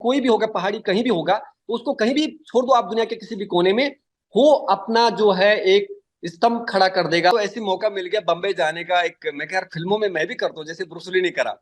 कोई भी होगा, पहाड़ी कहीं भी होगा, तो उसको कहीं भी छोड़ दो आप दुनिया के किसी भी कोने में, वो अपना जो है एक स्तंभ खड़ा कर देगा। तो ऐसी मौका मिल गया बम्बई जाने का, एक मैं कह यार फिल्मों में मैं भी करता हूँ जैसे ब्रूस ली ने करा।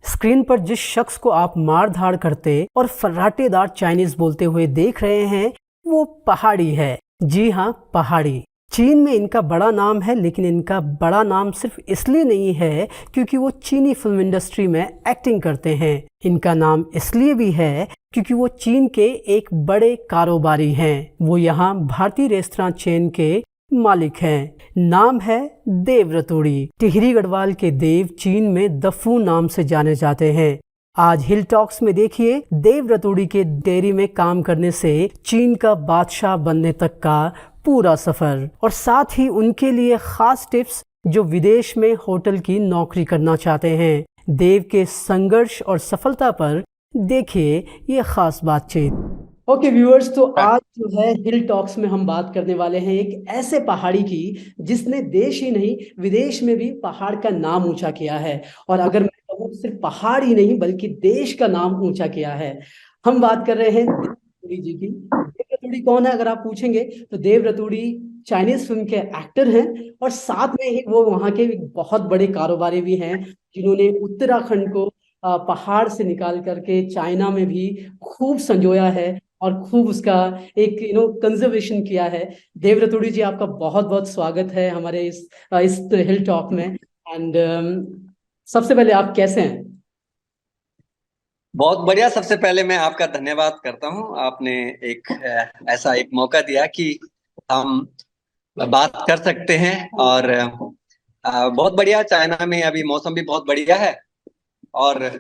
स्क्रीन पर जिस शख्स को आप मार धाड़ करते और फर्राटेदार चाइनीज बोलते हुए देख रहे हैं, वो पहाड़ी है। जी हाँ, पहाड़ी। चीन में इनका बड़ा नाम है, लेकिन इनका बड़ा नाम सिर्फ इसलिए नहीं है क्योंकि वो चीनी फिल्म इंडस्ट्री में एक्टिंग करते हैं। इनका नाम इसलिए भी है क्योंकि वो चीन के एक बड़े कारोबारी हैं। वो यहाँ भारतीय रेस्तरां चेन के मालिक हैं। नाम है देव रतूड़ी। टिहरी गढ़वाल के देव चीन में दफू नाम से जाने जाते हैं। आज हिल टॉक्स में देखिए देव रतूड़ी के डेयरी में काम करने से चीन का बादशाह बनने तक का पूरा सफर, और साथ ही उनके लिए खास टिप्स जो विदेश में होटल की नौकरी करना चाहते हैं। देव के संघर्ष और सफलता पर देखिए ये खास बातचीत। ओके व्यूअर्स, तो आज जो है हिल टॉक्स में हम बात करने वाले हैं एक ऐसे पहाड़ी की जिसने देश ही नहीं विदेश में भी पहाड़ का नाम ऊंचा किया है। और अगर मैं कहूँ सिर्फ पहाड़ ही नहीं बल्कि देश का नाम ऊंचा किया है। हम बात कर रहे हैं देव रतूड़ी जी की। देव रतूड़ी कौन है अगर आप पूछेंगे तो देव रतूड़ी चाइनीज फिल्म के एक्टर हैं, और साथ में ही वो वहाँ के बहुत बड़े कारोबारी भी हैं जिन्होंने उत्तराखंड को पहाड़ से निकाल करके चाइना में भी खूब संजोया है और खूब उसका एक कंजर्वेशन किया है। देव रतूड़ी जी, आपका बहुत बहुत स्वागत है हमारे इस हिल टॉक में। एंड सबसे पहले आप कैसे हैं? बहुत बढ़िया। सबसे पहले मैं आपका धन्यवाद करता हूँ, आपने एक ऐसा एक मौका दिया कि हम बात कर सकते हैं। और बहुत बढ़िया, चाइना में अभी मौसम भी बहुत बढ़िया है, और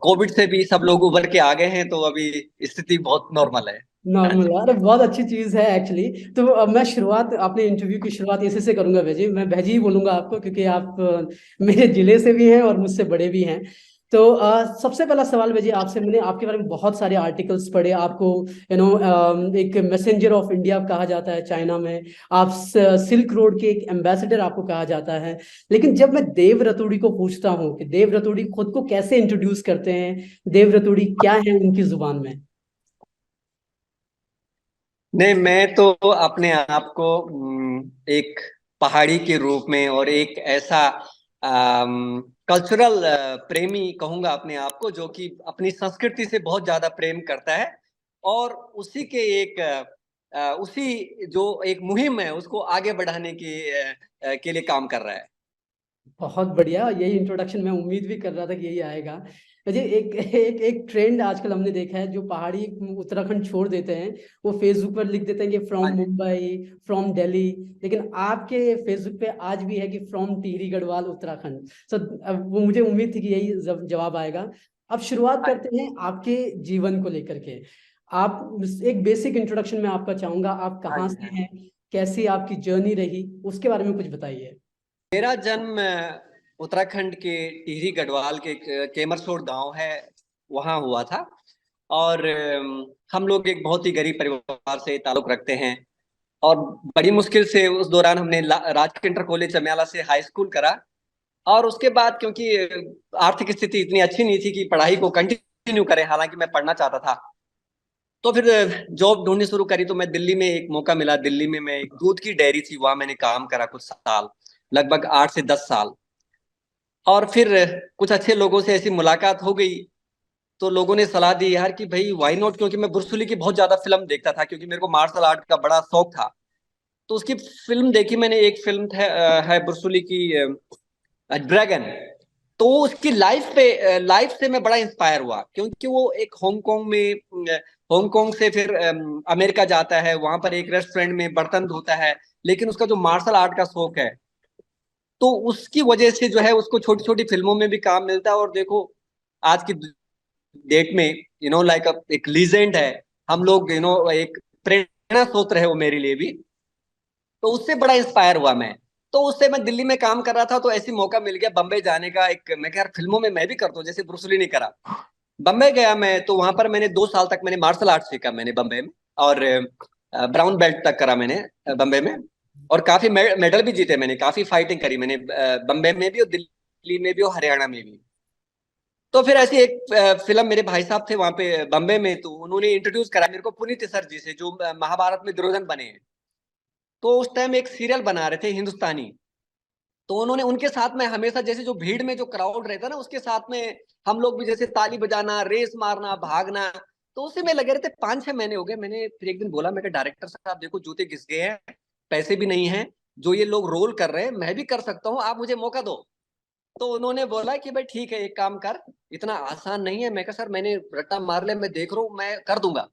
कोविड से भी सब लोग उभर के आ गए हैं, तो अभी स्थिति बहुत नॉर्मल है। हाँ नॉर्मल जी। यार, बहुत अच्छी चीज है एक्चुअली। तो अब मैं शुरुआत अपने इंटरव्यू की शुरुआत इसी से करूंगा भैजी। मैं भैजी ही बोलूंगा आपको क्योंकि आप मेरे जिले से भी हैं और मुझसे बड़े भी हैं। तो सबसे पहला सवाल भैजी आपसे, मैंने आपके बारे में बहुत सारे आर्टिकल्स पढ़े। आपको एक मैसेंजर ऑफ इंडिया कहा जाता है चाइना में। आप सिल्क रोड के एक एम्बेसडर आपको कहा जाता है। लेकिन जब मैं देव रतूड़ी को पूछता हूँ कि देव रतूड़ी खुद को कैसे इंट्रोड्यूस करते हैं, देव रतूड़ी क्या है उनकी जुबान में? नहीं, मैं तो अपने आप को एक पहाड़ी के रूप में और एक ऐसा कल्चरल प्रेमी कहूंगा अपने आप को, जो कि अपनी संस्कृति से बहुत ज्यादा प्रेम करता है, और उसी के एक उसी जो एक मुहिम है उसको आगे बढ़ाने के लिए काम कर रहा है। बहुत बढ़िया, यही इंट्रोडक्शन मैं उम्मीद भी कर रहा था कि यही आएगा। मुझे एक एक एक ट्रेंड आजकल हमने देखा है, जो पहाड़ी उत्तराखंड छोड़ देते हैं वो फेसबुक पर लिख देते हैं कि फ्रॉम हाँ जी। मुंबई, फ्रॉम दिल्ली। लेकिन आपके फेसबुक पे आज भी है कि फ्रॉम टिहरी गढ़वाल उत्तराखंड। सो अब वो मुझे उम्मीद थी कि यही जवाब आएगा। अब शुरुआत हाँ करते हैं आपके जीवन को लेकर के। आप एक बेसिक इंट्रोडक्शन में आपका चाहूंगा, आप हाँ कहाँ जी। से हैं, कैसी आपकी जर्नी रही, उसके बारे में कुछ बताइए। मेरा जन्म उत्तराखंड के टिहरी गढ़वाल के केमरसोड़ गांव है, वहां हुआ था। और हम लोग एक बहुत ही गरीब परिवार से ताल्लुक रखते हैं, और बड़ी मुश्किल से उस दौरान हमने राजकीय इंटर कॉलेज चमियाला से हाई स्कूल करा। और उसके बाद क्योंकि आर्थिक स्थिति इतनी अच्छी नहीं थी कि पढ़ाई को कंटिन्यू करें, हालांकि मैं पढ़ना चाहता था, तो फिर जॉब ढूंढनी शुरू करी। तो मैं दिल्ली में एक मौका मिला, दिल्ली में मैं एक दूध की डेयरी थी, वहां मैंने काम करा कुछ साल, लगभग 8 से 10 साल। और फिर कुछ अच्छे लोगों से ऐसी मुलाकात हो गई, तो लोगों ने सलाह दी यार कि भाई व्हाई नॉट, क्योंकि मैं ब्रूस ली की बहुत ज्यादा फिल्म देखता था, क्योंकि मेरे को मार्शल आर्ट का बड़ा शौक था। तो उसकी फिल्म देखी मैंने, एक फिल्म है ब्रूस ली की, ड्रैगन। तो उसकी लाइफ से मैं बड़ा इंस्पायर हुआ, क्योंकि वो एक हांगकांग में हांगकांग से फिर अमेरिका जाता है, वहां पर एक रेस्टोरेंट में बर्तन धोता है, लेकिन उसका जो मार्शल आर्ट का शौक है, तो उसकी वजह से जो है उसको छोटी छोटी फिल्मों में भी काम मिलता है। और देखो आज की डेट में लाइक एक लीजेंड है, हम लोग एक प्रेरणा स्रोत है वो मेरे लिए भी। तो उससे बड़ा इंस्पायर हुआ मैं। तो उससे मैं दिल्ली में काम कर रहा था, तो ऐसी मौका मिल गया बम्बई जाने का, एक मैं कह यार फिल्मों में मैं भी करता हूँ जैसे ब्रूस ली ने करा। बम्बई गया मैं, तो वहां पर मैंने 2 साल तक मैंने मार्शल आर्ट सीखा मैंने बम्बई में। और ब्राउन बेल्ट तक करा मैंने बम्बई में। और काफी मेडल भी जीते मैंने, काफी फाइटिंग करी मैंने बम्बई में भी और दिल्ली में भी और हरियाणा में भी। तो फिर ऐसी एक फिल्म, मेरे भाई साहब थे वहां पे बम्बई में, तो उन्होंने इंट्रोड्यूस करा मेरे को पुनीत सर जी से, जो महाभारत में दुर्योधन बने हैं। तो उस टाइम एक सीरियल बना रहे थे हिंदुस्तानी। तो उन्होंने उनके साथ में हमेशा, जैसे जो भीड़ में जो क्राउड रहता है ना, उसके साथ में हम लोग भी जैसे ताली बजाना, रेस मारना, भागना। तो उसी में लगे रहते। 5-6 महीने हो गए। मैंने फिर एक दिन बोला, मैं डायरेक्टर साहब देखो जूते घिस गए हैं, पैसे भी नहीं है, जो ये लोग रोल कर रहे हैं मैं भी कर सकता हूँ, आप मुझे मौका दो। तो उन्होंने बोला कि भाई ठीक है, एक काम कर, इतना आसान नहीं है। मैं कहा सर मैंने रट्टा मार लिया, मैं देख रहा हूँ, मैं कर दूंगा।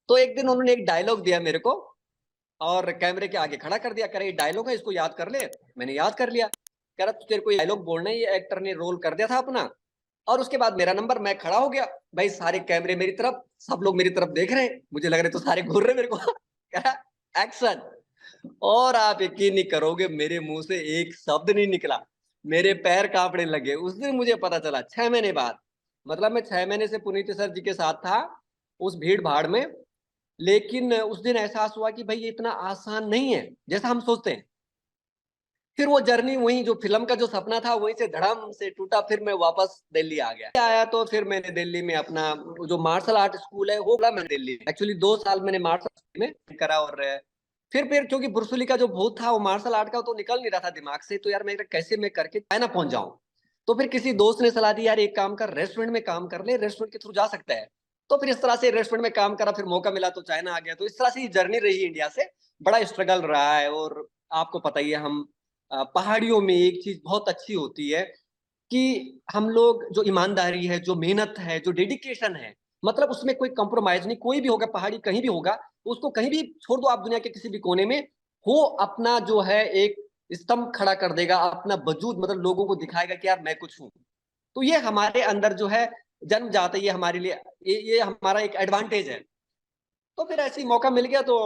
तो एक दिन उन्होंने एक डायलॉग दिया मेरे को और कैमरे के आगे खड़ा कर दिया, कह रहे ये डायलॉग है, इसको याद कर ले। मैंने याद कर लिया। कह रहा तेरे को डायलॉग बोलना है, ये एक्टर ने रोल कर दिया था अपना। और उसके बाद मेरा नंबर, मैं खड़ा हो गया। भाई सारे कैमरे मेरी तरफ, सब लोग मेरी तरफ देख रहे हैं, मुझे लग रहे तो सारे घूर रहे मेरे को। कह रहा एक्शन। और आप यकीन नहीं करोगे, मेरे मुंह से एक शब्द नहीं निकला। मेरे पैर कांपने लगे। उस दिन मुझे पता चला 6 महीने बाद, मतलब मैं 6 महीने से पुनीत सर जी के साथ था उस भीड़ भाड़ में। लेकिन उस दिन एहसास हुआ कि भाई ये इतना आसान नहीं है जैसा हम सोचते हैं। फिर वो जर्नी, वही जो फिल्म का जो सपना था, वहीं से धड़म से टूटा। फिर मैं वापस दिल्ली आ गया। आया तो फिर मैंने दिल्ली में अपना जो मार्शल आर्ट स्कूल है वो खोला मैंने दिल्ली में। एक्चुअली 2 साल मैंने मार्शल आर्ट में करा। और फिर क्योंकि ब्रूस ली का जो भूत था वो मार्शल आर्ट का, तो निकल नहीं रहा था दिमाग से। तो यार मैं कैसे मैं करके चाइना पहुंच जाऊं। तो फिर किसी दोस्त ने सलाह दी, यार एक काम कर, रेस्टोरेंट में काम कर ले, रेस्टोरेंट के थ्रू जा सकता है। तो फिर इस तरह से रेस्टोरेंट में काम करा, फिर मौका मिला तो चाइना आ गया। तो इस तरह से जर्नी रही इंडिया से। बड़ा स्ट्रगल रहा है। और आपको पता ही है, हम पहाड़ियों में एक चीज बहुत अच्छी होती है कि हम लोग, जो ईमानदारी है, जो मेहनत है, जो डेडिकेशन है, मतलब उसमें कोई कंप्रोमाइज नहीं। कोई भी होगा पहाड़ी, कहीं भी होगा, उसको कहीं भी छोड़ दो आप दुनिया के किसी भी कोने में, वो अपना जो है एक स्तंभ खड़ा कर देगा, अपना वजूद मतलब लोगों को दिखाएगा कि यार मैं कुछ हूँ। तो ये हमारे अंदर जो है जन्म जाता है, ये हमारे लिए ये हमारा एक एडवांटेज है। तो फिर ऐसी मौका मिल गया तो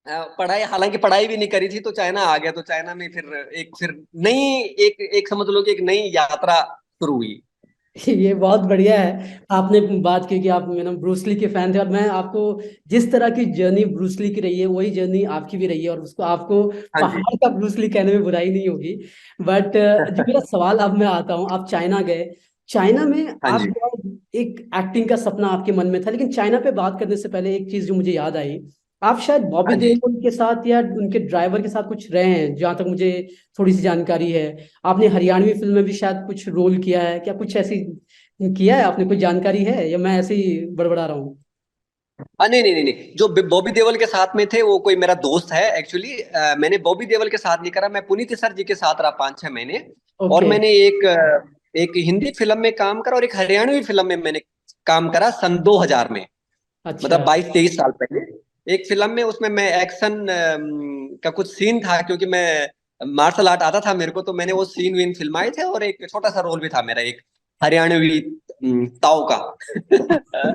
पढ़ाई, हालांकि पढ़ाई भी नहीं करी थी, तो चाइना आ गया। तो चाइना में फिर नई एक एक समझ लो कि एक नई यात्रा शुरू हुई। ये बहुत बढ़िया है। आपने बात की कि आप ब्रूस ली के फैन थे, और मैं आपको जिस तरह की जर्नी ब्रूस ली की रही है वही जर्नी आपकी भी रही है, और उसको आपको हाँ जी। पहाड़ का ब्रूस ली कहने में बुराई नहीं होगी। बट जो मेरा सवाल, अब मैं आता हूँ, आप चाइना गए। चाइना में हाँ आप जी। एक एक्टिंग का सपना आपके मन में था, लेकिन चाइना पे बात करने से पहले एक चीज जो मुझे याद आई, आप शायद बॉबी हाँ जी। देओल के साथ या उनके ड्राइवर के साथ कुछ रहे हैं, जहां तक मुझे थोड़ी सी जानकारी है। आपने हरियाणवी फिल्म में भी शायद कुछ रोल किया है क्या, कुछ ऐसी किया है आपने, कोई जानकारी है, या मैं ऐसे ही बड़बड़ा रहा हूँ? नहीं नहीं नहीं नहीं, जो बॉबी देओल के साथ में थे वो कोई मेरा दोस्त है एक्चुअली। मैंने बॉबी देओल के साथ नहीं करा, मैं पुनीत सर जी के साथ रहा 5-6 महीने। और ओके। मैंने एक हिंदी फिल्म में काम करा और एक हरियाणवी फिल्म में मैंने काम करा सन 2000 में। मतलब अच्छा। 22-23 साल पहले एक फिल्म में, उसमें मैं एक्शन का कुछ सीन था, क्योंकि मैं मार्शल आर्ट आता था मेरे को, तो मैंने वो सीन वीन फिल्माए थे। और एक छोटा सा रोल भी था मेरा, एक हरियाणवी ताऊ का।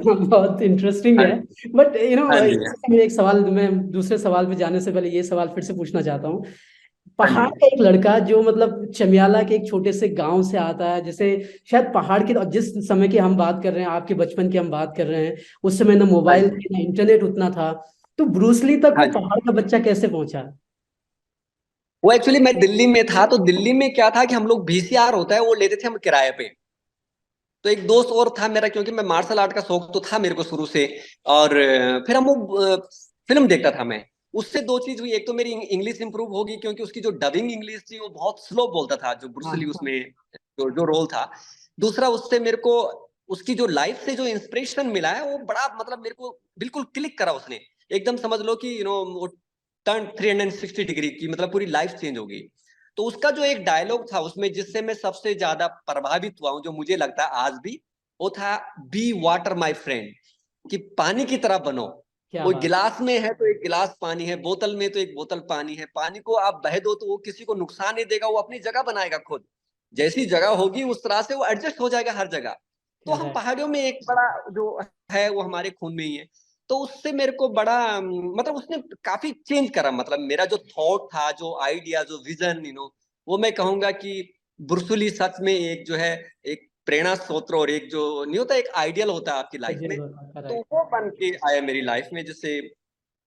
बहुत इंटरेस्टिंग है। हाँ बट हाँ जी। मेरे एक सवाल, मैं दूसरे सवाल पे जाने से पहले ये सवाल फिर से पूछना चाहता हूँ। हाँ पहाड़ जी। का एक लड़का जो चमियाला के एक छोटे से गांव से आता है, जैसे शायद पहाड़ के, और जिस समय की हम बात कर रहे हैं, आपके बचपन की हम बात कर रहे हैं, उस समय ना हाँ मोबाइल जी। थे ना इंटरनेट उतना था। तो ब्रूसली तक हाँ वो जी। पहाड़ का बच्चा कैसे पहुंचा? वो एक्चुअली मैं दिल्ली में था, तो दिल्ली में क्या था कि हम लोग VCR होता है वो लेते थे हम किराए पे। तो एक दोस्त और था मेरा, क्योंकि मैं मार्शल आर्ट का शौक तो था मेरे को शुरू से। और फिर हम वो फिल्म देखता था मैं। उससे दो चीज हुई, एक तो मेरी इंग्लिश इंप्रूव होगी, क्योंकि उसकी जो डबिंग इंग्लिश थी वो बहुत स्लो बोलता था, जो ब्रूस ली हाँ। उसमें जो रोल था। दूसरा, उससे मेरे को उसकी जो लाइफ से जो इंस्पिरेशन मिला है वो बड़ा, मतलब मेरे को बिल्कुल क्लिक करा उसने। एकदम समझ लो कि वो टर्न 360 डिग्री की, मतलब पूरी लाइफ चेंज होगी। तो उसका जो एक डायलॉग था उसमें, जिससे मैं सबसे ज्यादा प्रभावित हुआ हूं, जो मुझे लगता है आज भी, वो था बी वाटर माय फ्रेंड, कि पानी की तरह बनो। क्या वो बात। गिलास में है तो एक गिलास पानी है, बोतल में तो एक बोतल पानी है। पानी को आप बह दो तो वो किसी को नुकसान नहीं देगा, वो अपनी जगह बनाएगा खुद। जैसी जगह होगी उस तरह से वो एडजस्ट हो जाएगा हर जगह। तो हम करेक्ट। पहाड़ियों में एक बड़ा जो है वो हमारे खून में ही है। तो उससे मेरे को बड़ा मतलब उसने काफी चेंज करा, मतलब मेरा जो थॉट था, जो आइडिया, जो विजन, वो मैं कहूंगा कि ब्रुसली सच में एक जो है, एक प्रेरणा स्रोत और एक जो नहीं होता, एक आइडियल होता है आपकी लाइफ में, तो करेक्ट। वो बन के आया मेरी लाइफ में, जिससे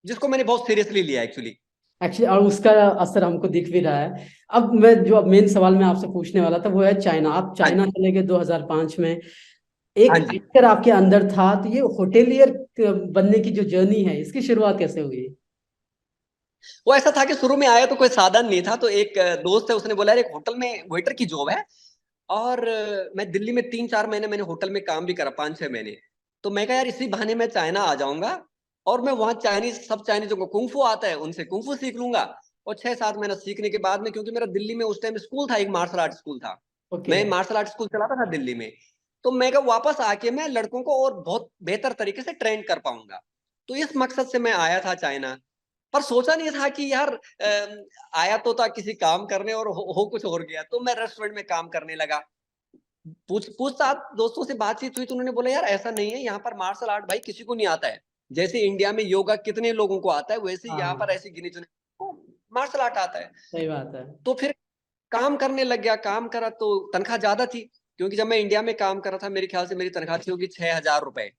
जिसको मैंने बहुत सीरियसली लिया एक्चुअली। एक्चुअली और उसका असर हमको दिख भी रहा है। अब मैं जो मेन सवाल मैं आपसे पूछने वाला था वो है चाइना। आप हाँ चाइना जी। चले गए 2005 में, हाँ एक जी। एक्टर आपके अंदर था, तो ये होटेलियर बनने की जो जर्नी है इसकी शुरुआत कैसे हुई? वो ऐसा था कि शुरू में आया तो कोई साधन नहीं था, तो एक दोस्त है, उसने बोला यार एक होटल में वेटर की जॉब है। और मैं दिल्ली में 3-4 महीने मैंने होटल में काम भी करा, 5-6 महीने। तो मैं कहा यार इसी बहाने मैं चाइना आ जाऊंगा, और मैं वहाँ चाइनीज, सब चाइनीजों को कुंफू आता है, उनसे कुंफू सीख लूंगा। और 6-7 महीना सीखने के बाद में, क्योंकि मेरा दिल्ली में उस टाइम स्कूल था, एक मार्शल आर्ट स्कूल था, ओके। मैं मार्शल आर्ट स्कूल चलाता था दिल्ली में। तो मैं कहा वापस आके मैं लड़कों को और बहुत बेहतर तरीके से ट्रेन कर पाऊंगा। तो इस मकसद से मैं आया था चाइना। पर सोचा नहीं था कि यार आया तो था किसी काम करने, और हो कुछ और गया। तो मैं रेस्टोरेंट में काम करने लगा। पूछताछ दोस्तों से बातचीत हुई तो उन्होंने बोला यार ऐसा नहीं है, यहाँ पर मार्शल आर्ट भाई किसी को नहीं आता है। जैसे इंडिया में योगा कितने लोगों को आता है, वैसे यहाँ पर हाँ, ऐसे गिने चुने मार्शल आर्ट आता है। सही बात है। तो फिर काम करने लग गया, काम करा तो तनख्वाह ज्यादा थी, क्योंकि जब मैं इंडिया में काम कर रहा था मेरे ख्याल से मेरी तनख्वाह थी होगी 6,000 रुपए।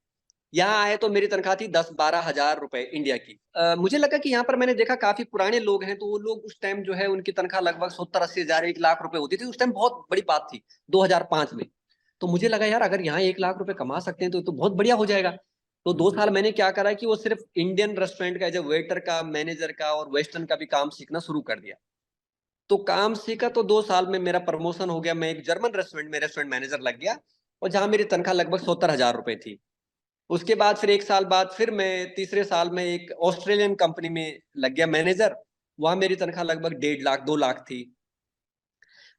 यहाँ आए तो मेरी तनख्वाह थी 10-12 हजार रुपए इंडिया की। मुझे लगा कि यहाँ पर, मैंने देखा काफी पुराने लोग हैं, तो वो लोग उस टाइम जो है उनकी तनख्वाह लगभग 70-80 हजार, 1 लाख रुपए होती थी उस टाइम, बहुत बड़ी बात थी 2005 में। तो मुझे लगा यार अगर यहाँ 1 लाख रुपए कमा सकते हैं तो बहुत बढ़िया हो जाएगा। तो 2 साल मैंने क्या करा कि वो सिर्फ इंडियन रेस्टोरेंट का एज ए वेटर का, मैनेजर का और वेस्टर्न का भी काम सीखना शुरू कर दिया। तो काम सीखा तो 2 साल में मेरा प्रमोशन हो गया, मैं एक जर्मन रेस्टोरेंट में रेस्टोरेंट मैनेजर लग गया, और जहां मेरी तनख्वाह लगभग 70 हजार रुपए थी। उसके बाद फिर 1 साल बाद फिर मैं तीसरे साल में एक ऑस्ट्रेलियन कंपनी में लग गया मैनेजर। वहां मेरी तनख्वाह लगभग 1.5 लाख 2 लाख थी।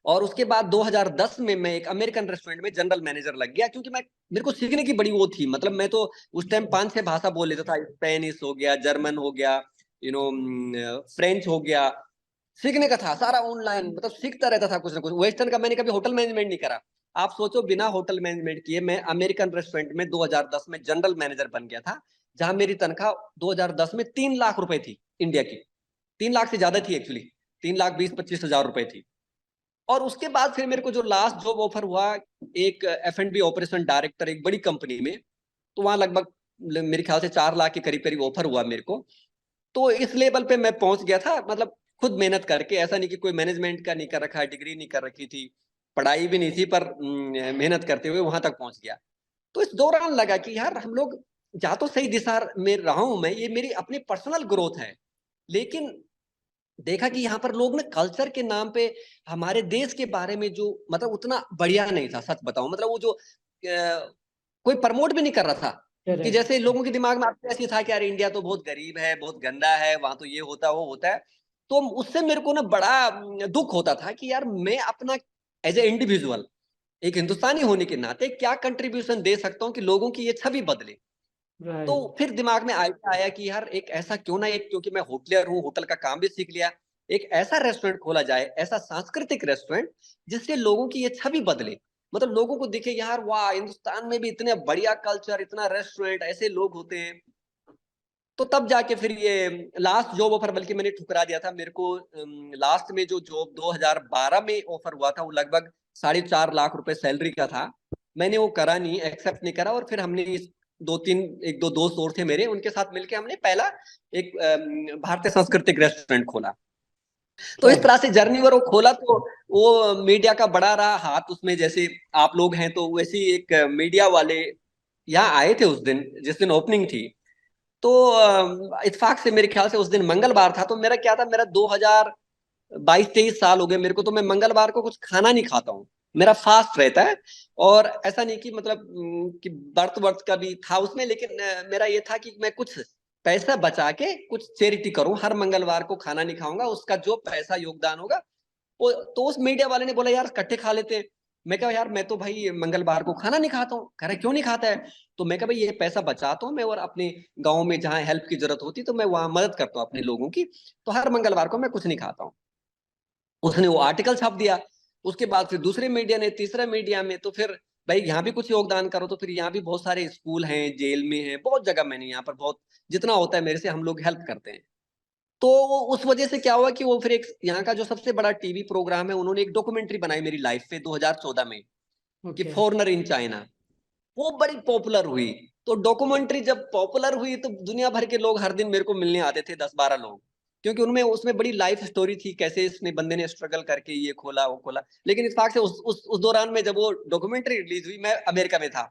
और उसके बाद 2010 में मैं एक अमेरिकन रेस्टोरेंट में जनरल मैनेजर लग गया, क्योंकि मैं, मेरे को सीखने की बड़ी वो थी, मतलब मैं तो उस टाइम 5-6 भाषा बोल लेता था, स्पेनिश हो गया, जर्मन हो गया, फ्रेंच हो गया। सीखने का था सारा ऑनलाइन, मतलब सीखता रहता था कुछ ना कुछ। वेस्टर्न का मैंने कभी होटल मैनेजमेंट नहीं करा। आप सोचो बिना होटल मैनेजमेंट किए मैं अमेरिकन रेस्टोरेंट में 2010 में जनरल मैनेजर बन गया था, जहां मेरी तनख्वाह 2010 में 3 लाख रुपए थी इंडिया की। 3 लाख से ज्यादा थी एक्चुअली, 3,20-25 हजार रुपए थी। और उसके बाद फिर मेरे को जो लास्ट जॉब ऑफर हुआ, एक F&B ऑपरेशन डायरेक्टर एक बड़ी कंपनी में, तो वहां लगभग मेरे ख्याल से 4 लाख के करीब करीब ऑफर हुआ मेरे को। तो इस लेवल पे मैं पहुंच गया था, मतलब खुद मेहनत करके, ऐसा नहीं कि कोई मैनेजमेंट का नहीं कर रखा है, डिग्री नहीं कर रखी थी, पढ़ाई भी नहीं थी, पर मेहनत करते हुए वहां तक पहुंच गया। तो इस दौरान लगा कि यार हम लोग जा तो सही दिशा में रहा हूं मैं, ये मेरी अपनी पर्सनल ग्रोथ है, लेकिन देखा कि यहाँ पर लोग ना कल्चर के नाम पे हमारे देश के बारे में जो, मतलब उतना बढ़िया नहीं था, सच बताऊं, मतलब वो जो कोई प्रमोट भी नहीं कर रहा था। कि करेक्ट। जैसे लोगों के दिमाग में आपको ऐसी था कि यार इंडिया तो बहुत गरीब है, बहुत गंदा है, वहां तो ये होता है वो होता है। तो उससे मेरे को ना बड़ा दुख होता था कि यार मैं अपना एज ए इंडिविजुअल, एक हिंदुस्तानी होने के नाते क्या कंट्रीब्यूशन दे सकता हूँ कि लोगों की ये छवि बदले। तो राइट। फिर दिमाग में आइडिया आया कि यार एक ऐसा क्यों ना, एक क्योंकि मैं होटलियर हूँ, होटल का काम भी सीख लिया, एक ऐसा रेस्टोरेंट खोला जाए, ऐसा सांस्कृतिक रेस्टोरेंट जिससे लोगों की ये छवि बदले, मतलब लोगों को दिखे यार वाह हिंदुस्तान में भी इतने बढ़िया कल्चर, इतना रेस्टोरेंट, ऐसे लोग होते हैं। तो तब जाके फिर ये लास्ट जॉब ऑफर, बल्कि मैंने ठुकरा दिया था। मेरे को लास्ट में जो जॉब 2012 में ऑफर हुआ था वो लगभग 4.5 लाख रुपए सैलरी का था। मैंने वो करा नहीं, एक्सेप्ट नहीं करा, और फिर हमने एक दो दोस्त और थे मेरे, उनके साथ मिलके हमने पहला एक भारतीय सांस्कृतिक रेस्टोरेंट खोला। तो क्या? इस तरह से जर्नी पर वो खोला, तो वो मीडिया का बड़ा रहा हाथ उसमें, जैसे आप लोग हैं तो वैसे ही एक मीडिया वाले यहाँ आए थे उस दिन, जिस दिन ओपनिंग थी। तो इत्तेफाक से मेरे ख्याल से उस दिन मंगलवार था, तो मेरा क्या था, मेरा 2022-23 साल हो गए मेरे को, तो मैं मंगलवार को कुछ खाना नहीं खाता हूँ, मेरा फास्ट रहता है। और ऐसा नहीं कि मतलब कि बर्थ वर्थ का भी था उसमें, लेकिन मेरा ये था कि मैं कुछ पैसा बचा के कुछ चैरिटी करूं, हर मंगलवार को खाना नहीं खाऊंगा, उसका जो पैसा योगदान होगा वो। तो उस मीडिया वाले ने बोला यार इकट्ठे खा लेते हैं। मैं कहा यार मैं तो भाई मंगलवार को खाना नहीं खाता हूँ। कह रहा क्यों नहीं खाता है? तो मैं कहा भाई ये पैसा बचाता हूँ मैं, और अपने गाँव में जहाँ हेल्प की जरूरत होती तो मैं वहां मदद करता हूँ अपने लोगों की। तो हर मंगलवार को मैं कुछ नहीं खाता हूँ। उसने वो आर्टिकल छाप दिया। उसके बाद फिर दूसरे मीडिया ने, तीसरा मीडिया में, तो फिर भाई यहाँ भी कुछ योगदान करो। तो फिर यहाँ भी बहुत सारे स्कूल हैं, जेल में हैं, बहुत जगह मैंने यहाँ पर बहुत, जितना होता है मेरे से हम लोग हेल्प करते हैं। तो वो उस वजह से क्या हुआ कि वो फिर एक यहाँ का जो सबसे बड़ा टीवी प्रोग्राम है, उन्होंने एक डॉक्यूमेंट्री बनाई मेरी लाइफ पे 2014 में। कि ओके। फॉरेनर इन चाइना, वो बड़ी पॉपुलर हुई। तो डॉक्यूमेंट्री जब पॉपुलर हुई तो दुनिया भर के लोग हर दिन मेरे को मिलने आते थे, 10-12 लोग, क्योंकि उनमें उसमें बड़ी लाइफ स्टोरी थी, कैसे इसने बंदे ने स्ट्रगल करके ये खोला वो खोला। लेकिन इस फाक से उस दौरान में जब वो डॉक्यूमेंट्री रिलीज हुई, मैं अमेरिका में था,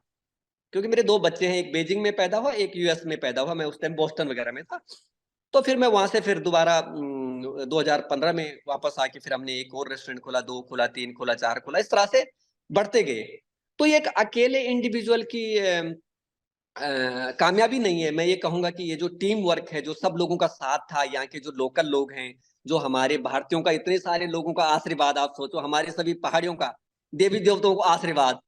क्योंकि मेरे 2 बच्चे हैं, एक बीजिंग में पैदा हुआ, एक यूएस में पैदा हुआ, मैं उस टाइम बोस्टन वगैरह में था। तो फिर मैं वहां से फिर दोबारा 2015 में वापस आके फिर हमने एक और रेस्टोरेंट खोला, 2 खोला, 3 खोला, 4 खोला, इस तरह से बढ़ते गए। तो ये एक अकेले इंडिविजुअल की कामयाबी नहीं है। मैं ये कहूंगा कि ये जो टीम वर्क है, जो सब लोगों का साथ था, यहाँ के जो लोकल लोग हैं, जो हमारे भारतीयों का, इतने सारे लोगों का आशीर्वाद, आप सोचो हमारे सभी पहाड़ियों का, देवी देवताओं को आशीर्वाद,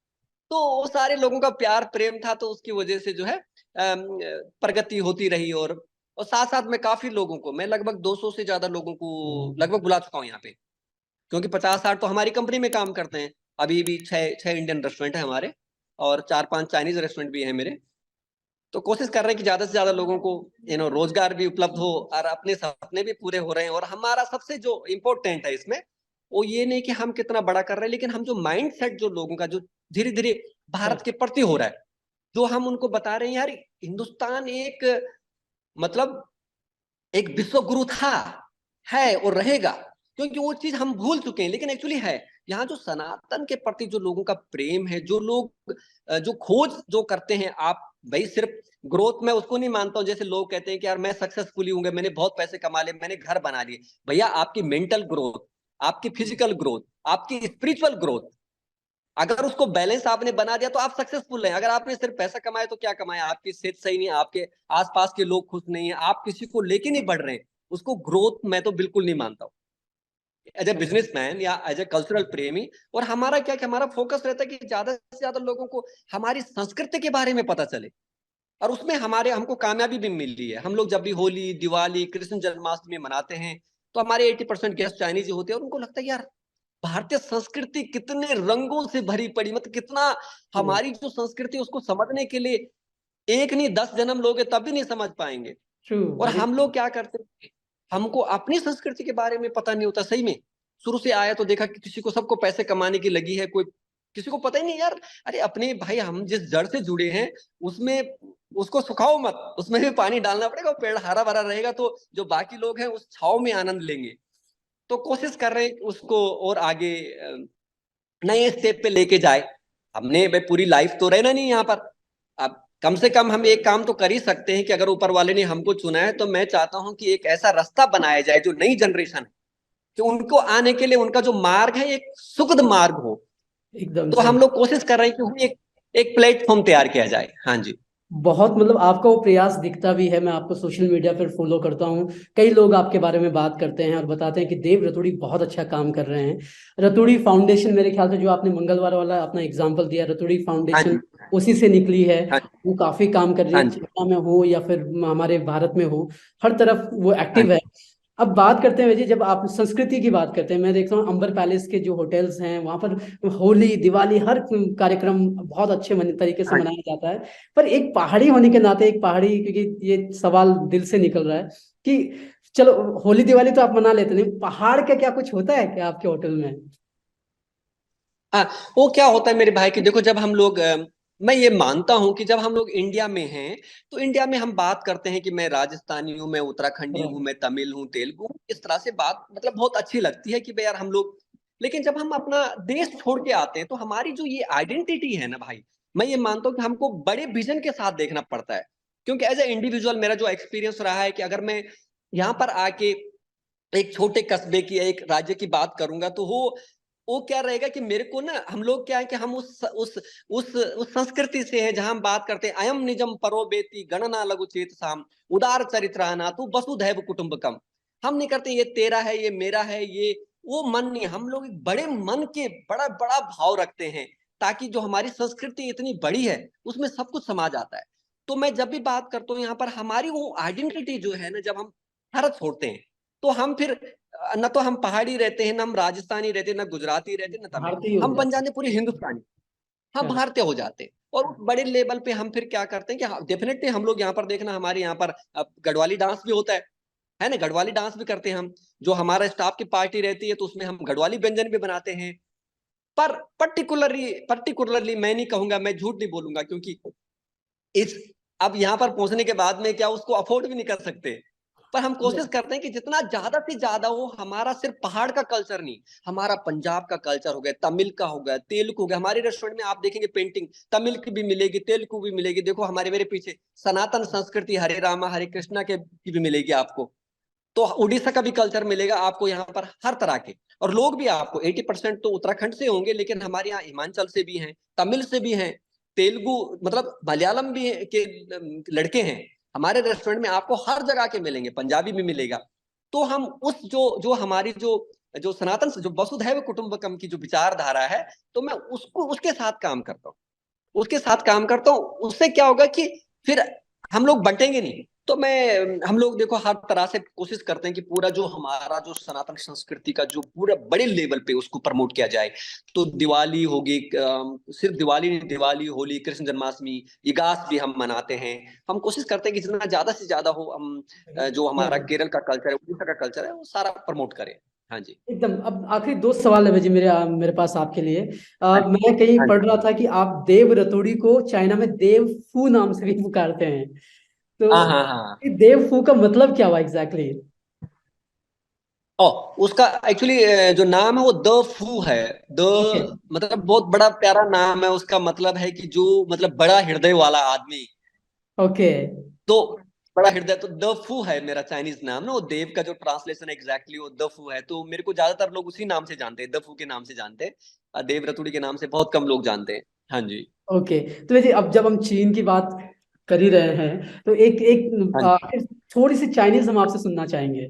तो वो सारे लोगों का प्यार प्रेम था, तो उसकी वजह से जो है प्रगति होती रही। और साथ साथ में काफी लोगों को, मैं लगभग 200 से ज्यादा लोगों को लगभग बुला चुका हूँ यहाँ पे, क्योंकि 50-60 तो हमारी कंपनी में काम करते हैं। अभी भी 6 इंडियन रेस्टोरेंट है हमारे, और 4-5 चाइनीज रेस्टोरेंट भी है मेरे। तो कोशिश कर रहे हैं कि ज्यादा से ज्यादा लोगों को रोजगार भी उपलब्ध हो, और अपने सपने भी पूरे हो रहे हैं। और हमारा सबसे जो इम्पोर्टेंट है इसमें, वो ये नहीं कि हम कितना बड़ा कर रहे हैं, लेकिन हम जो माइंड सेट जो लोगों का जो धीरे धीरे भारत के प्रति हो रहा है, जो हम उनको बता रहे हैं यार, हिंदुस्तान एक, मतलब एक विश्व गुरु था, है और रहेगा। क्योंकि वो चीज हम भूल चुके हैं, लेकिन एक्चुअली है। यहाँ जो सनातन के प्रति जो लोगों का प्रेम है, जो लोग जो खोज जो करते हैं, आप भाई सिर्फ ग्रोथ, मैं उसको नहीं मानता हूँ जैसे लोग कहते हैं कि यार मैं सक्सेसफुली हूँ, मैंने बहुत पैसे कमा लिए, मैंने घर बना लिए। भैया आपकी मेंटल ग्रोथ, आपकी फिजिकल ग्रोथ, आपकी स्पिरिचुअल ग्रोथ, अगर उसको बैलेंस आपने बना दिया तो आप सक्सेसफुल हैं। अगर आपने सिर्फ पैसा कमाया तो क्या कमाया, आपकी सेहत सही नहीं है, आपके आसपास के लोग खुश नहीं है, आप किसी को लेके नहीं बढ़ रहे हैं, उसको ग्रोथ मैं तो बिल्कुल नहीं मानता हूँ एज ए बिजनेसमैन या एज ए कल्चरल प्रेमी। और हमारा क्या, कि हमारा फोकस रहता है कि ज्यादा से ज्यादा लोगों को हमारी संस्कृति के बारे में पता चले, और उसमें हमारे हमको कामयाबी भी मिली है। हम लोग जब भी होली, दिवाली, कृष्ण जन्माष्टमी मनाते हैं, तो हमारे 80% गेस्ट चाइनीज होते हैं, और उनको लगता है यार भारतीय संस्कृति कितने रंगों से भरी पड़ी, मतलब कितना, हमारी जो संस्कृति उसको समझने के लिए एक नहीं 10 जन्म लोगे तब भी नहीं समझ पाएंगे। ट्रू, और वेरी हम ट्रू। लोग क्या करते हैं, हमको अपनी संस्कृति के बारे में पता नहीं होता सही में। शुरू से आया तो देखा कि किसी को, सबको पैसे कमाने की लगी है, कोई किसी को पता ही नहीं यार। अरे अपने भाई, हम जिस जड़ से जुड़े हैं उसमें, उसको सुखाओ मत, उसमें भी पानी डालना पड़ेगा, पेड़ हरा भरा रहेगा तो जो बाकी लोग हैं उस छाव में आनंद लेंगे। तो कोशिश कर रहे हैं उसको और आगे नए स्टेप पे लेके जाए। हमने भाई पूरी लाइफ तो रहना नहीं यहाँ पर। अब कम से कम हम एक काम तो कर ही सकते हैं कि अगर ऊपर वाले ने हमको चुना है, तो मैं चाहता हूं कि एक ऐसा रास्ता बनाया जाए जो नई जनरेशन है, कि उनको आने के लिए उनका जो मार्ग है एक सुखद मार्ग हो। एकदम तो हम सही। लोग कोशिश कर रहे हैं कि एक एक प्लेटफॉर्म तैयार किया जाए। हाँ जी। बहुत मतलब आपका वो प्रयास दिखता भी है, मैं आपको सोशल मीडिया पर फॉलो करता हूँ। कई लोग आपके बारे में बात करते हैं और बताते हैं कि देव रतुड़ी बहुत अच्छा काम कर रहे हैं। रतुड़ी फाउंडेशन, मेरे ख्याल से जो आपने मंगलवार वाला अपना एग्जांपल दिया, रतुड़ी हाँ फाउंडेशन जी। उसी से निकली है। हाँ। वो काफी काम कर रही हाँ है, जी। चाइना में हो या फिर हमारे भारत में हो, हर तरफ वो हाँ एक्टिव है। जी। अब बात करते हैं जी, जब आप संस्कृति की बात करते हैं, मैं देखता हूँ अंबर पैलेस के जो होटल्स हैं वहां पर होली दिवाली हर कार्यक्रम बहुत अच्छे तरीके से हाँ जी। मनाया जाता है। पर एक पहाड़ी होने के नाते, एक पहाड़ी, क्योंकि ये सवाल दिल से निकल रहा है कि चलो होली दिवाली तो आप मना लेते नहीं, पहाड़ का क्या कुछ होता है क्या आपके होटल में? हाँ, वो क्या होता है मेरे भाई कि देखो, जब हम लोग मैं ये मानता हूं कि जब हम लोग इंडिया में हैं, तो इंडिया में हम बात करते हैं कि मैं राजस्थानी हूँ, मैं उत्तराखंडी हूँ, मैं तमिल हूँ, तेलुगु हूँ, इस तरह से बात मतलब बहुत अच्छी लगती है कि भाई यार हम लोग। लेकिन जब हम अपना देश छोड़ के आते हैं, तो हमारी जो ये आइडेंटिटी है ना भाई, मैं ये मानता हूँ कि हमको बड़े विजन के साथ देखना पड़ता है। क्योंकि एज ए इंडिविजुअल मेरा जो एक्सपीरियंस रहा है कि अगर मैं यहाँ पर आके एक छोटे कस्बे की, एक राज्य की बात करूंगा, तो वो क्या रहेगा कि मेरे को ना, हम लोग क्या है कि हम उस संस्कृति से है जहां हम बात करते हैं अयम निजम परो बेती गणना लघु चेत साम उदार चरित्राना तू वसुधैव कुटुंबकम। हम नहीं करते ये तेरा है, ये मेरा है, ये वो मन नहीं। हम लोग एक बड़े मन के बड़ा बड़ा भाव रखते हैं, ताकि जो हमारी संस्कृति इतनी बड़ी है उसमें सब कुछ समा जाता है। तो मैं जब भी बात करता हूँ यहाँ पर, हमारी वो आइडेंटिटी जो है ना, जब हम भारत छोड़ते हैं, तो हम फिर न तो हम पहाड़ी रहते हैं, न हम राजस्थानी रहते हैं, न गुजराती रहते हैं, न तमिल, भारतीय हो हम बन जाता जाते पूरे हिंदुस्तानी, हम है। भारतीय हो जाते हैं। और उस बड़े लेवल पे हम फिर क्या करते हैं कि डेफिनेटली हम लोग यहाँ पर देखना, हमारे यहाँ पर अब गढ़वाली डांस भी होता है ना, गढ़वाली डांस भी करते हैं हम। जो हमारा स्टाफ की पार्टी रहती है तो उसमें हम गढ़वाली व्यंजन भी बनाते हैं। पर पर्टिकुलरली मैं नहीं कहूंगा, मैं झूठ नहीं बोलूंगा, क्योंकि इस अब यहाँ पर पहुंचने के बाद में क्या उसको अफोर्ड भी नहीं कर सकते। पर हम कोशिश करते हैं कि जितना ज्यादा से ज्यादा हो, हमारा सिर्फ पहाड़ का कल्चर नहीं, हमारा पंजाब का कल्चर हो गया, तमिल का हो गया, तेलुगु हो गया। हमारे रेस्टोरेंट में आप देखेंगे पेंटिंग तमिल की भी मिलेगी, तेलुगु भी मिलेगी। देखो हमारे मेरे पीछे सनातन संस्कृति हरे रामा हरे कृष्णा के की भी मिलेगी आपको। तो उड़ीसा का भी कल्चर मिलेगा आपको यहाँ पर, हर तरह के। और लोग भी आपको 80% तो उत्तराखंड से होंगे, लेकिन हमारे यहाँ हिमाचल से भी हैं, तमिल से भी हैं, तेलुगु मतलब मलयालम भी के लड़के हैं हमारे रेस्टोरेंट में। आपको हर जगह के मिलेंगे, पंजाबी भी मिलेगा। तो हम उस जो जो हमारी जो जो सनातन जो वसुधैव कुटुंबकम की जो विचारधारा है, तो मैं उसको उसके साथ काम करता हूँ, उसके साथ काम करता हूँ। उससे क्या होगा कि फिर हम लोग बंटेंगे नहीं। तो हम लोग देखो हर तरह से कोशिश करते हैं कि पूरा जो हमारा जो सनातन संस्कृति का जो पूरा बड़े लेवल पे उसको प्रमोट किया जाए। तो दिवाली होगी, सिर्फ दिवाली नहीं, दिवाली, होली, कृष्ण जन्माष्टमी, युगास भी हम मनाते हैं। हम कोशिश करते हैं कि जितना ज्यादा से ज्यादा हो, हम जो हमारा केरल का कल्चर है, उड़ीसा का कल्चर है, वो सारा प्रमोट करें। हाँ जी। एकदम। अब आखिरी दो सवाल है भाई जी मेरे मेरे पास आपके लिए। हाँ मैं कहीं हाँ पढ़ रहा था कि आप देव रतोड़ी को चाइना में देव फू नाम से भी पुकारते हैं, तो हाँ हाँ हाँ। ये देव फू का मतलब क्या हुआ एग्जैक्टली? ओ, उसका एक्चुअली जो नाम है वो द फू है। The okay. मतलब बहुत बड़ा प्यारा नाम है। उसका मतलब है कि जो मतलब बड़ा हृदय वाला आदमी। ओके। तो बड़ा हृदय, तो द फू है मेरा चाइनीज नाम ना। वो देव का जो ट्रांसलेशन है एग्जैक्टली वो द फू है। तो मेरे को ज्यादातर लोग उसी नाम से जानते हैं, द फू के नाम से जानते हैं। देव रतुड़ी के नाम से बहुत कम लोग जानते हैं। हाँ जी। ओके। तो वैसे अब जब हम चीन की बात कर ही रहे हैं, तो एक एक हाँ जी। थोड़ी सी चाइनीज हम आपसे सुनना चाहेंगे।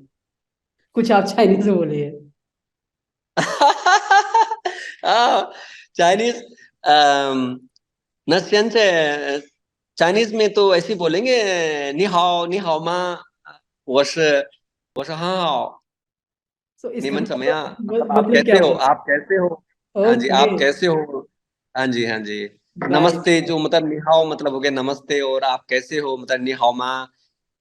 कुछ आप चाइनीज में बोलिए। चाइनीज, नशियन से चाइनीज में तो ऐसे ही बोलेंगे, नि हाओ मा, वश वश हाँ, तो इसका निमन समया। मतलब आप मतलब क्या कैसे हो, हुआ? आप कैसे हो। हाँ जी, ओके। आप कैसे हो। हाँ जी हाँ जी। नाइस। नमस्ते जो मतलब निहाओ मतलब हो गया नमस्ते, और आप कैसे हो मतलब निहाओ मा।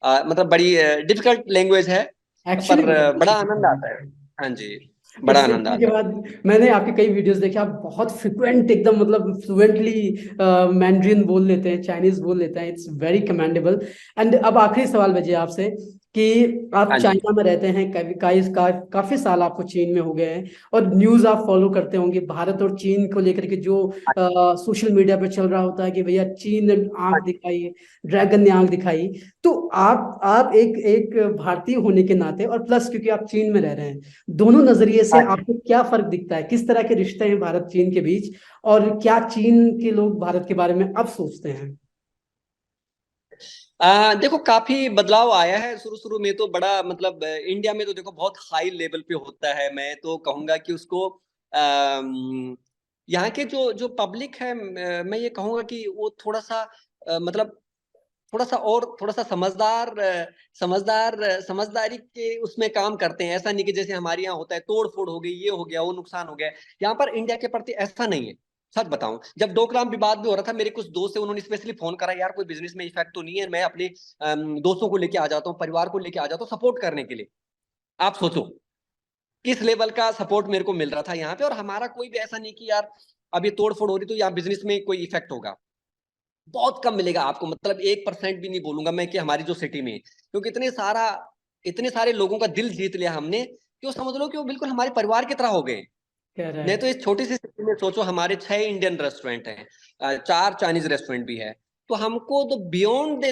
मतलब बड़ी डिफिकल्ट लैंग्वेज है, एक्चुअली पर बड़ा आनंद आता है। हाँ जी, बट बड़ा आनंद सीखने के आता है। बाद मैंने आपके कई वीडियोस देखे, आप बहुत फ्रिक्वेंट एकदम मतलब फ्लुएंटली मैंड्रिन बोल लेते हैं, चाइनीज बोल लेते हैं। It's very commendable. एंड अब आखिरी सवाल बचे आपसे कि आप हाँ जी। चाइना में रहते हैं, काफी साल आपको चीन में हो गए हैं, और न्यूज आप फॉलो करते होंगे भारत और चीन को लेकर के, जो सोशल मीडिया पे चल रहा होता है कि भैया चीन ने हाँ आंख दिखाई, ड्रैगन ने आंख दिखाई। तो आप एक एक भारतीय होने के नाते, और प्लस क्योंकि आप चीन में रह रहे हैं, दोनों नजरिए से हाँ जी। आपको क्या फर्क दिखता है? किस तरह के रिश्ते हैं भारत चीन के बीच, और क्या चीन के लोग भारत के बारे में अब सोचते हैं? देखो काफी बदलाव आया है। शुरू शुरू में तो बड़ा मतलब इंडिया में तो देखो बहुत हाई लेवल पे होता है। मैं तो कहूंगा कि उसको यहाँ के जो जो पब्लिक है, मैं ये कहूंगा कि वो थोड़ा सा मतलब थोड़ा सा और थोड़ा सा समझदारी के उसमें काम करते हैं। ऐसा नहीं कि जैसे हमारे यहाँ होता है तोड़ फोड़ हो गई, ये हो गया, वो नुकसान हो गया। यहाँ पर इंडिया के प्रति ऐसा नहीं है। सच बताऊं, जब डोकलाम विवाद भी हो रहा था, मेरे कुछ दोस्त है, उन्होंने स्पेशली फोन करा, यार कोई बिजनेस में इफेक्ट तो नहीं है, मैं अपने दोस्तों को लेके आ जाता हूँ, परिवार को लेके आ जाता हूँ सपोर्ट करने के लिए। आप सोचो किस लेवल का सपोर्ट मेरे को मिल रहा था यहाँ पे। और हमारा कोई भी ऐसा नहीं कि यार अब ये तोड़ फोड़ हो रही तो यहाँ बिजनेस में कोई इफेक्ट होगा। बहुत कम मिलेगा आपको, मतलब 1% भी नहीं बोलूंगा मैं कि हमारी जो सिटी में, क्योंकि इतने सारे लोगों का दिल जीत लिया हमने कि वो समझ लो कि वो बिल्कुल हमारे परिवार की तरह हो गए। नहीं तो करेक्ट। इस छोटी सी सिटी में सोचो, हमारे 6 इंडियन रेस्टोरेंट हैं, 4 चाइनीज रेस्टोरेंट भी है। तो हमको तो बियॉन्ड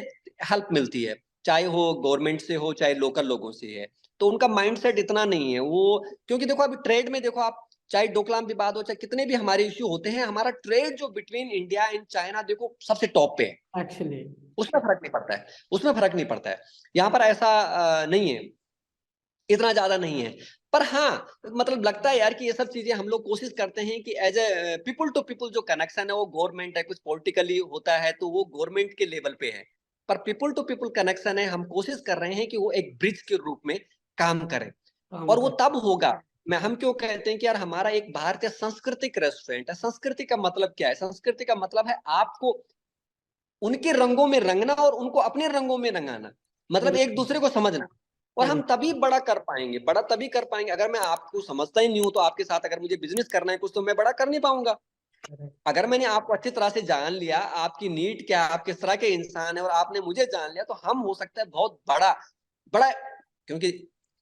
हेल्प मिलती है, चाहे वो गवर्नमेंट से हो चाहे लोकल लोगों से है। तो उनका माइंडसेट इतना नहीं है वो, क्योंकि देखो अभी ट्रेड में देखो आप, चाहे डोकलाम विवाद हो चाहे कितने भी हमारे इश्यू होते हैं, हमारा ट्रेड जो बिटवीन इंडिया एंड चाइना देखो सबसे टॉप पे है। एक्चुअली। उसमें फर्क नहीं पड़ता है, उसमें फर्क नहीं पड़ता है। यहाँ पर ऐसा नहीं है, इतना ज्यादा नहीं है। पर हाँ, मतलब लगता है यार कि ये सब चीजें हम लोग कोशिश करते हैं कि as a people to people जो कनेक्शन है वो गवर्नमेंट है, कुछ पॉलिटिकली होता है तो वो गवर्नमेंट के लेवल पे है। पर पीपल टू पीपल कनेक्शन है, हम कोशिश कर रहे हैं कि वो एक ब्रिज के रूप में काम करे। काम और वो कर। तब होगा, मैं हम क्यों कहते हैं कि यार हमारा एक भारतीय सांस्कृतिक रेस्टोरेंट है। संस्कृति का मतलब क्या है? संस्कृति का मतलब है आपको उनके रंगों में रंगना और उनको अपने रंगों में रंगाना, मतलब एक बिल्कुल। दूसरे को समझना। और हम तभी बड़ा कर पाएंगे, बड़ा तभी कर पाएंगे अगर मैं आपको समझता ही नहीं हूं, तो आपके साथ अगर मुझे बिजनेस करना है कुछ, तो मैं बड़ा कर नहीं पाऊंगा। अगर मैंने आपको अच्छी तरह से जान लिया, आपकी नीड क्या है, आप किस तरह के इंसान है, और आपने मुझे जान लिया, तो हम हो सकता है बहुत बड़ा बड़ा। क्योंकि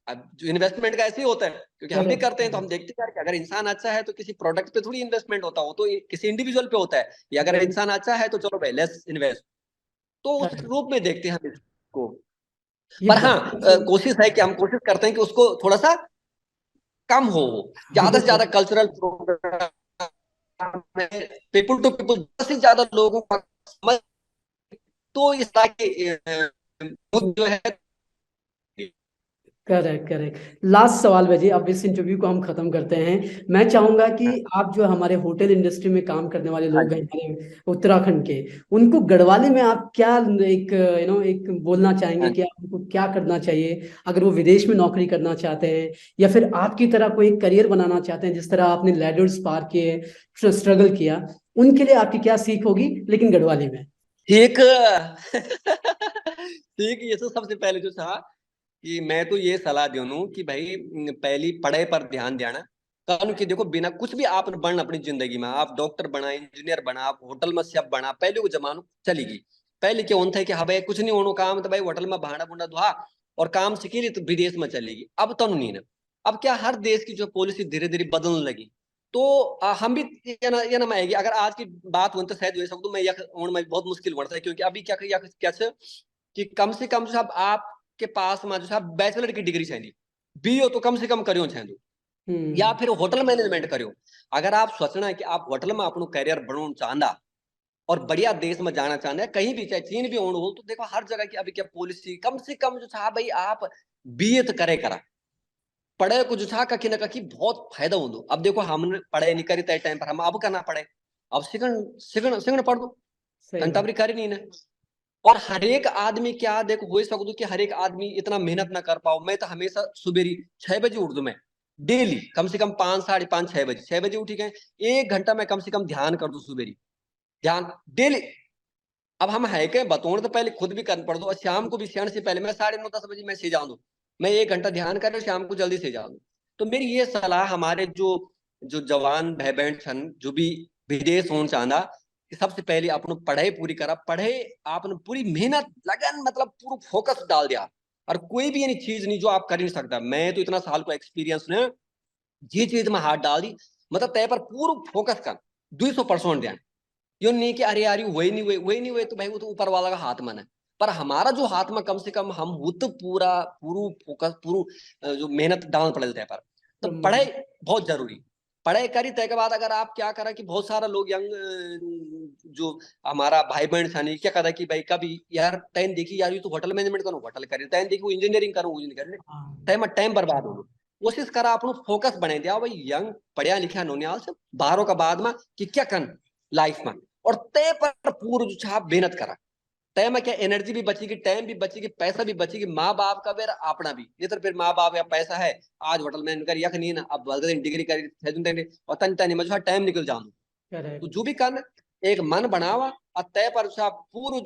अब जो इन्वेस्टमेंट का ऐसे ही होता है, क्योंकि हम भी करते हैं, तो हम देखते हैं कि अगर इंसान अच्छा है तो किसी प्रोडक्ट पे थोड़ी इन्वेस्टमेंट होता हो, तो किसी इंडिविजुअल पे होता है, या अगर इंसान अच्छा है तो चलो भाई लेट्स इन्वेस्ट, तो उस रूप में देखते हैं हम इसको। ये पर हाँ, बहुत कोशिश है कि हम कोशिश करते हैं कि उसको थोड़ा सा कम हो, ज्यादा से ज्यादा कल्चरल प्रोग्राम में पीपल टू पीपल, ज्यादा से ज्यादा लोगों को समझ, तो इस तरह के जो है। Correct correct. लास्ट सवाल भाई, अब इस इंटरव्यू को हम खत्म करते हैं। मैं चाहूंगा कि आप जो हमारे होटल इंडस्ट्री में काम करने वाले हाँ लोग हैं जी। हमारे उत्तराखंड के, उनको गढ़वाली में आप क्या एक एक बोलना चाहेंगे हाँ कि जी। आप उनको क्या करना चाहिए अगर वो विदेश में नौकरी करना चाहते हैं, या फिर आपकी तरह कोई करियर बनाना चाहते हैं जिस तरह आपने लैडर्स पार किए, स्ट्रगल किया, उनके लिए आपकी क्या सीख होगी लेकिन गढ़वाली में? ठीक। ठीक, ये तो सबसे पहले जो था कि मैं तो ये सलाह दूं कि भाई पहली पढ़ाई पर ध्यान देना। कारण कि देखो, बिना कुछ भी आप बन अपनी जिंदगी में, आप डॉक्टर बना, इंजीनियर बना, आप होटल में शेफ बना, पहले वो जमानो चलेगी। पहले क्या होता है कि हाँ भाई कुछ नहीं होनो काम, तो भाई होटल में भाड़ा भूडा धुआ और काम सीखी ली तो विदेश में चलेगी। अब तो नहीं ना। अब क्या, हर देश की जो पॉलिसी धीरे धीरे बदलने लगी, तो हम भी ये ना आएगी। अगर आज की बात हो तो शायद हो सकता मैं में बहुत मुश्किल बढ़ता है, क्योंकि अभी क्या क्या कि कम से कम साहब आपके पास में जो साहब बैचलर की डिग्री चाहिए, बीओ तो कम से कम करियो चाहिए, या फिर होटल मैनेजमेंट करियो। अगर आप सोचना है कि आप होटल में अपना करियर बनाना चाहता और बढ़िया देश में जाना चाहते हैं, कहीं भी चाहे चीन भी हो, तो देखो हर जगह की अभी क्या पॉलिसी, कम से कम जो था भाई आप बीए तो करे करा, पढ़े को जो था कहीं ना कहीं बहुत फायदा हो दो। अब देखो हमने पढ़ाई नहीं करी तय टाइम पर, हम अब करना पड़े, अब सेकंड सेकंड सेकंड पढ़ दो, सही बात। घंटा भी करी नहीं ना। और हर एक आदमी क्या देखो, हो सकता कि हर एक आदमी इतना मेहनत ना कर पाओ। मैं तो हमेशा सुबेरी 6 बजे उठ दू, मैं डेली कम से कम 5, 5:30, 6 बजे, 6 बजे उठी गए, 1 घंटा मैं कम से कम ध्यान कर दू सुबेरी, ध्यान डेली। अब हम है के बतौड़ तो पहले खुद भी कर पड़ दो, और शाम को भी सोने से पहले मैं 9:30, 10 बजे मैं सो जाऊं, मैं 1 घंटा ध्यान कर, शाम को जल्दी से जाऊं। तो मेरी ये सलाह हमारे जो जो जवान भाई बहन छन, जो भी विदेश होना चाहना, कि सबसे पहले अपनी पढ़ाई पूरी करा, पढ़े आपने पूरी मेहनत लगन मतलब पूरा फोकस डाल दिया, और कोई भी यानी चीज नहीं जो आप कर नहीं सकता। मैं तो इतना साल को एक्सपीरियंस ने ये चीज में हाथ डाल दी, मतलब तय पर पूरा फोकस कर, 200% ध्यान। यो नहीं कि अरे यार वही नहीं हुए, वही नहीं हुए, तो भाई वो तो ऊपर वाला का हाथ मन है। पर हमारा जो हाथ में कम से कम हम वो तो पूरा पूरा फोकस पूरा जो मेहनत डालना पड़े तय पर। तो पढ़ाई बहुत जरूरी, पढ़ाई करी तय के बाद अगर आप क्या करा कि बहुत सारा लोग यंग जो हमारा भाई बहन था, नहीं क्या करा कि भाई कभी यार टाइम देखी यार, ये तो होटल मैनेजमेंट करूँ, होटल करी, टाइम देखी इंजीनियरिंग करूँ, इंजीनियरिंग हाँ, टाइम टाइम बर्बाद हो। कोशिश करा अपना फोकस बने दिया भाई, यंग पढ़िया लिखा नोनियाल से बाहरों का बाद में कि क्या कर लाइफ में, और तय पर पूरा जो छा मेहनत करा। तय में क्या एनर्जी भी बचेगी, टाइम भी बचेगी, पैसा भी बचेगी, माँ बाप का फिर अपना भी, ये तो फिर माँ बाप या पैसा है, आज होटल मैनेजमेंट कर यख नहीं ना, अब डिग्री करी और तन तन में टाइम निकल जाऊँ। तो करेक्ट। जो भी करना, एक मन बनावा और तय पर पूरा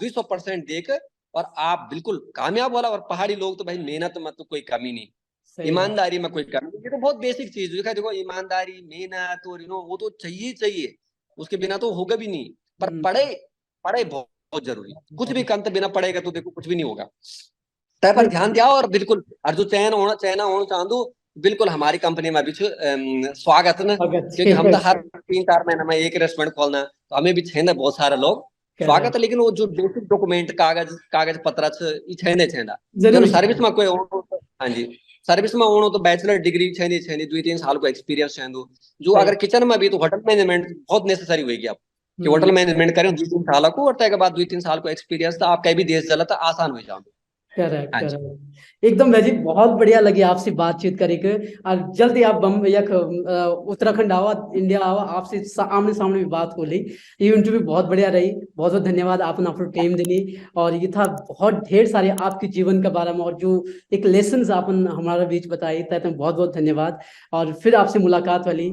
200% देख, और आप बिल्कुल कामयाब होला। और पहाड़ी लोग तो भाई मेहनत में तो कोई कमी नहीं, सही बात। ईमानदारी में कोई कमी नहीं, ये तो बहुत बेसिक चीज है। देखो ईमानदारी, मेहनत और वो तो चाहिए चाहिए, उसके बिना तो होगा भी नहीं। पर पढ़े, पढ़े बहुत, बहुत जरूरी, कुछ भी कंत बिना पढ़ेगा तो देखो कुछ भी नहीं होगा। तय पर ध्यान दिया, और बिल्कुल और जो चयन होना चाहूँ, बिल्कुल हमारी कंपनी में भी स्वागत न, क्योंकि हम तो हर 3-4 महीने में एक रेस्टोरेंट खोलना, तो हमें भी छेंदा बहुत सारे लोग स्वागत है। लेकिन वो जो बेसिक डॉक्यूमेंट कागज कागज पत्र छेंदे छेंदा जो जरूर। सर्विस में कोई हाँ जी, सर्विस में होनो तो बैचलर डिग्री छेंदी छेंदी 2-3 साल को एक्सपीरियंस छेंदो। जो सही। अगर किचन में भी तो होटल मैनेजमेंट बहुत नेसेसरी होगी आप, कि होटल मैनेजमेंट करें 2-3 साल को, और तय के बाद 2-3 साल को एक्सपीरियंस, तो आप कहीं भी देश चला तो आसान हो जाओ। करेक्ट हाँ जी। करेक्ट। एकदम भाई जी, बहुत बढ़िया लगी आपसे बातचीत करके। और जल्दी आप बम या उत्तराखंड आवा, इंडिया आवा, आपसे आमने सामने भी बात हो ली। ये इंटरव्यू बहुत बढ़िया रही। बहुत बहुत धन्यवाद आपने अपना टाइम देने। और ये था बहुत ढेर सारे आपके जीवन के बारे में, और जो एक लेसन आपने हमारे बीच बताई, तो बहुत बहुत धन्यवाद। और फिर आपसे मुलाकात वाली।